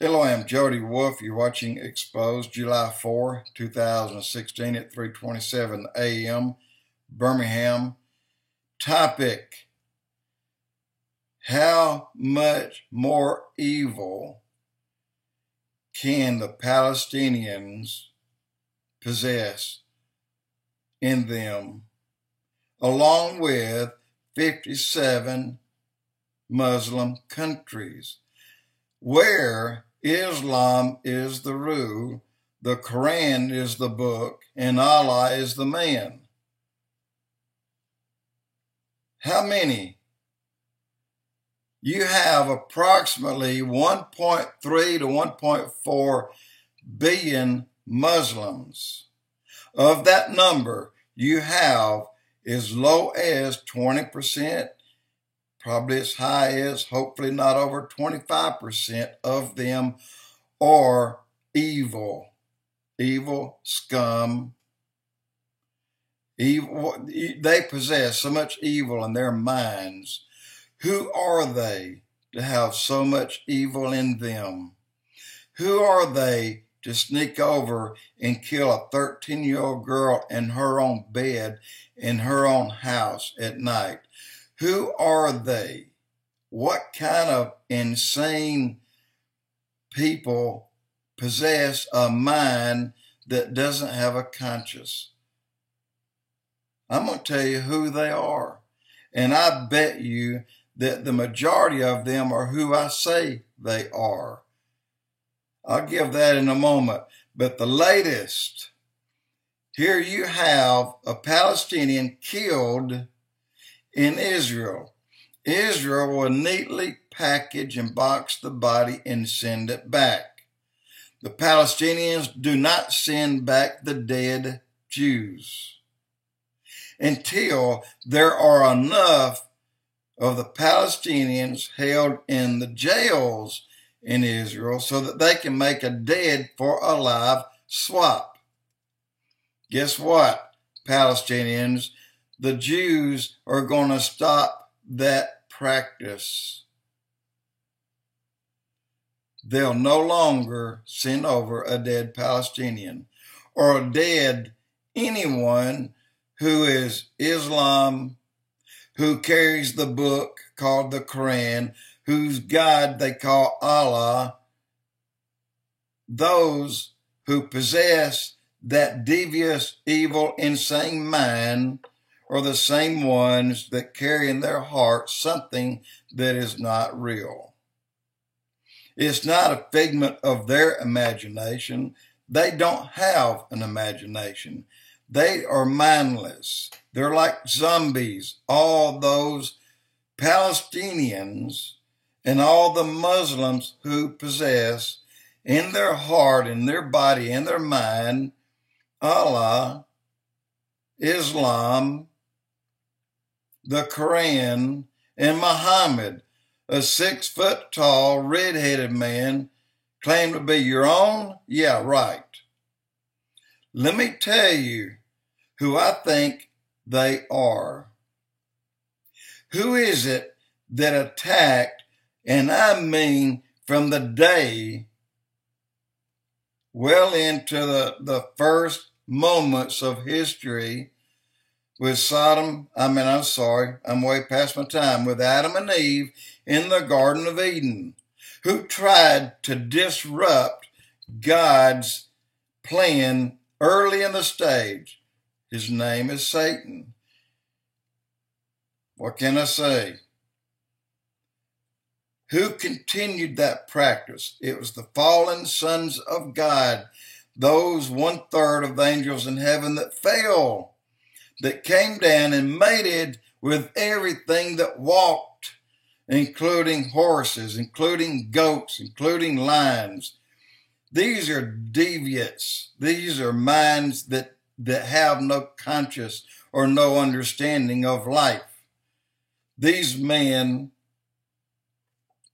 Hello, I'm Jody Wolf. You're watching Exposed, July 4, 2016 at 3:27 a.m. Birmingham. Topic: how much more evil can the Palestinians possess in them, along with 57 Muslim countries, where Islam is the rule, the Quran is the book, and Allah is the man? How many? You have approximately 1.3 to 1.4 billion Muslims. Of that number, you have as low as 20%, probably as high as, hopefully not over 25% of them are evil scum. Evil, they possess so much evil in their minds. Who are they to have so much evil in them? Who are they to sneak over and kill a 13-year-old girl in her own bed, in her own house at night? Who are they? What kind of insane people possess a mind that doesn't have a conscience? I'm going to tell you who they are. And I bet you that the majority of them are who I say they are. I'll give that in a moment. But the latest, here you have a Palestinian killed in Israel. Israel will neatly package and box the body and send it back. The Palestinians do not send back the dead Jews until there are enough of the Palestinians held in the jails in Israel so that they can make a dead for a live swap. Guess what, Palestinians? The Jews are going to stop that practice. They'll no longer send over a dead Palestinian or a dead anyone who is Islam, who carries the book called the Quran, whose God they call Allah. Those who possess that devious, evil, insane mind are the same ones that carry in their hearts something that is not real. It's not a figment of their imagination. They don't have an imagination. They are mindless. They're like zombies. All those Palestinians and all the Muslims who possess in their heart, in their body, in their mind, Allah, Islam, the Quran, and Muhammad, a 6-foot-tall, red-headed man, claim to be your own? Yeah, right. Let me tell you who I think they are. Who is it that attacked, and I mean from the day well into the first moments of history with I'm way past my time, with Adam and Eve in the Garden of Eden, who tried to disrupt God's plan early in the stage. His name is Satan. What can I say? Who continued that practice? It was the fallen sons of God, those 1/3 of the angels in heaven that fell, that came down and mated with everything that walked, including horses, including goats, including lions. These are deviants. These are minds that have no conscience or no understanding of life. These men,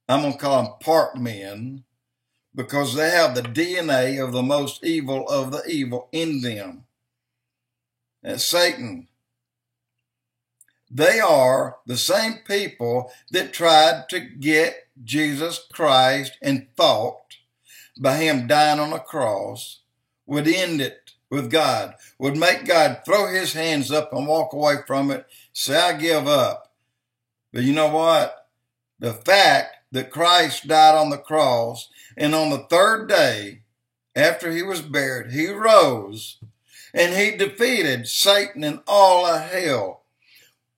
I'm going to call them part men, because they have the DNA of the most evil of the evil in them. That's Satan. They are the same people that tried to get Jesus Christ and thought by him dying on a cross would end it with God, would make God throw his hands up and walk away from it, say, I give up. But you know what? The fact that Christ died on the cross, and on the third day, after he was buried, he rose, and he defeated Satan and all of hell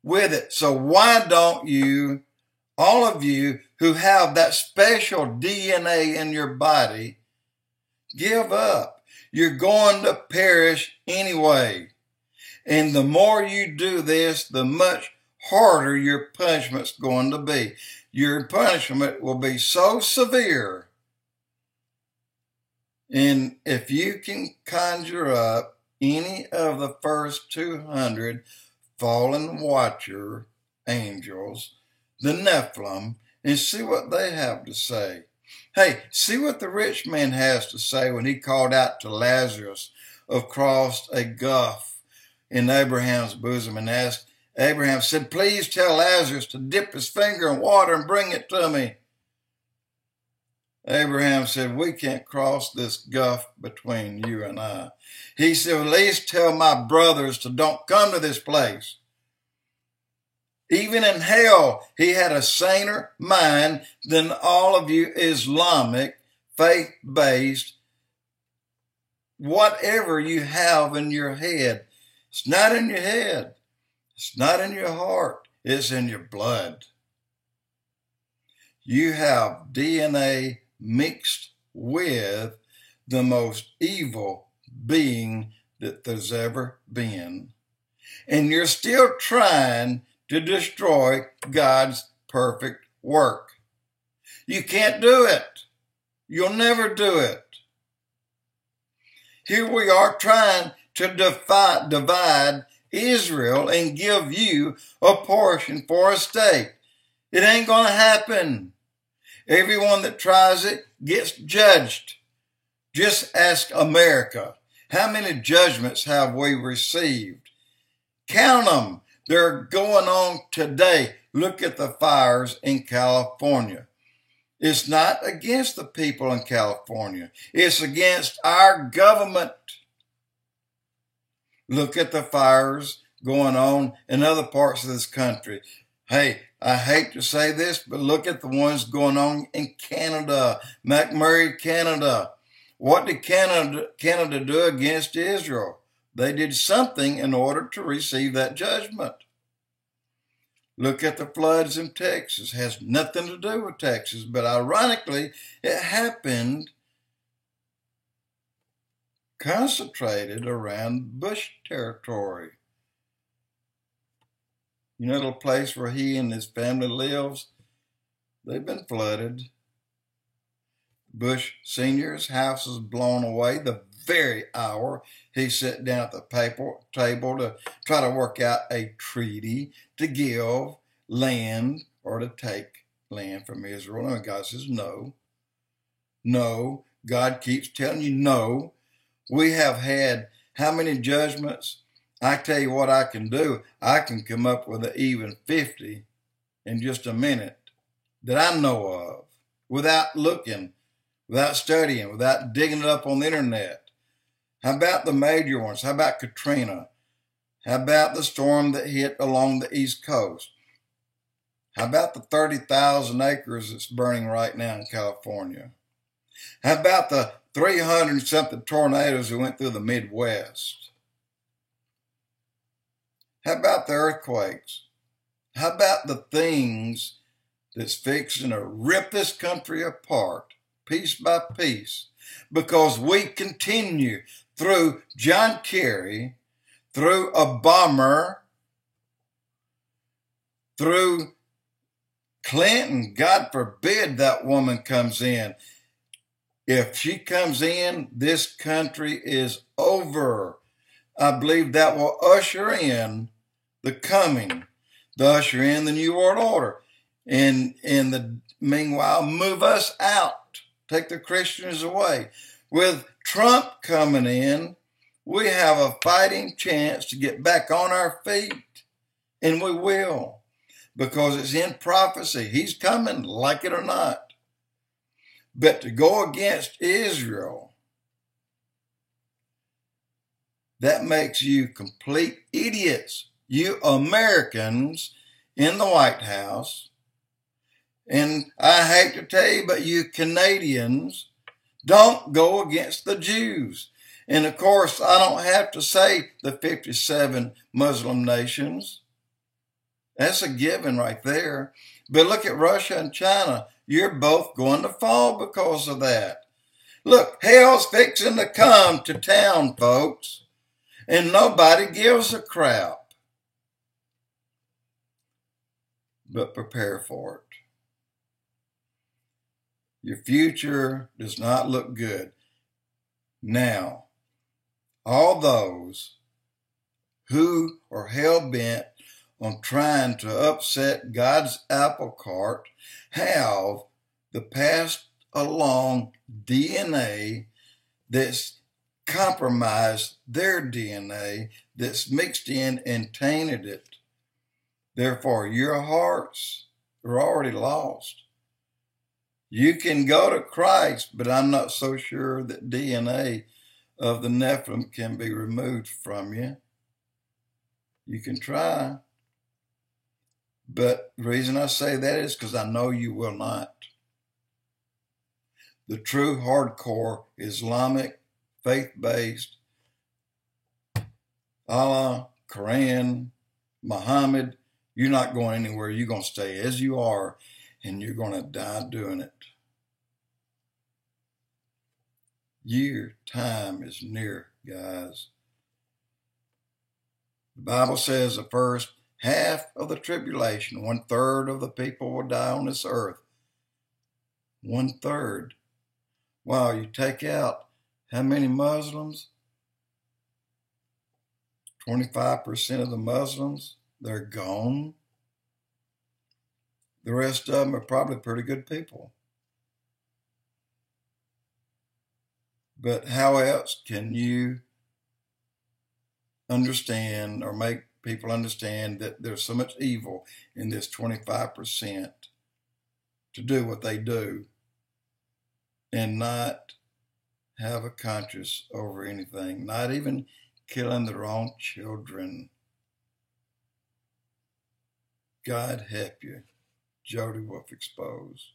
with it. So why don't you, all of you who have that special DNA in your body, give up? You're going to perish anyway. And the more you do this, the much harder your punishment's going to be. Your punishment will be so severe. And if you can conjure up any of the first 200 fallen watcher angels, the Nephilim, and see what they have to say. Hey, see what the rich man has to say when he called out to Lazarus across a gulf in Abraham's bosom and asked, Abraham said, please tell Lazarus to dip his finger in water and bring it to me. Abraham said, we can't cross this gulf between you and I. He said, at least tell my brothers to don't come to this place. Even in hell, he had a saner mind than all of you Islamic, faith-based, whatever you have in your head. It's not in your head. It's not in your heart. It's in your blood. You have DNA mixed with the most evil being that there's ever been. And you're still trying to destroy God's perfect work. You can't do it. You'll never do it. Here we are trying to divide Israel and give you a portion for a state. It ain't going to happen. Everyone that tries it gets judged. Just ask America. How many judgments have we received? Count them. They're going on today. Look at the fires in California. It's not against the people in California. It's against our government. Look at the fires going on in other parts of this country. Hey, I hate to say this, but look at the ones going on in Canada, McMurray, Canada. What did Canada do against Israel? They did something in order to receive that judgment. Look at the floods in Texas. It has nothing to do with Texas, but ironically, it happened concentrated around Bush territory. You know the place where he and his family lives? They've been flooded. Bush Sr.'s house is blown away the very hour he sat down at the table to try to work out a treaty to give land or to take land from Israel. And God says, no. No. God keeps telling you no. We have had how many judgments? I tell you what I can do. I can come up with an even 50 in just a minute that I know of without looking, without studying, without digging it up on the internet. How about the major ones? How about Katrina? How about the storm that hit along the East Coast? How about the 30,000 acres that's burning right now in California? How about the 300-something tornadoes that went through the Midwest? How about the earthquakes? How about the things that's fixing to rip this country apart piece by piece? Because we continue through John Kerry, through Obama, through Clinton. God forbid that woman comes in. If she comes in, this country is over. I believe that will usher in the usher in the New World Order. And in the meanwhile, move us out. Take the Christians away. With Trump coming in, we have a fighting chance to get back on our feet. And we will. Because it's in prophecy. He's coming, like it or not. But to go against Israel, that makes you complete idiots. You Americans in the White House, and I hate to tell you, but you Canadians don't go against the Jews. And of course, I don't have to say the 57 Muslim nations. That's a given right there. But look at Russia and China. You're both going to fall because of that. Look, hell's fixing to come to town, folks. And nobody gives a crap. But prepare for it. Your future does not look good. Now, all those who are hell-bent on trying to upset God's apple cart have the passed along DNA that's compromised their DNA, that's mixed in and tainted it. Therefore, your hearts are already lost. You can go to Christ, but I'm not so sure that DNA of the Nephilim can be removed from you. You can try. But the reason I say that is because I know you will not. The true hardcore Islamic, faith-based, Allah, Quran, Muhammad, you're not going anywhere. You're going to stay as you are, and you're going to die doing it. Your time is near, guys. The Bible says the first half of the tribulation, 1/3 of the people will die on this earth. 1/3. Wow, you take out how many Muslims? 25% of the Muslims, they're gone. The rest of them are probably pretty good people. But how else can you understand or make people understand that there's so much evil in this 25% to do what they do and not have a conscience over anything, not even killing their own children? God help you. Jody Wolf Exposed.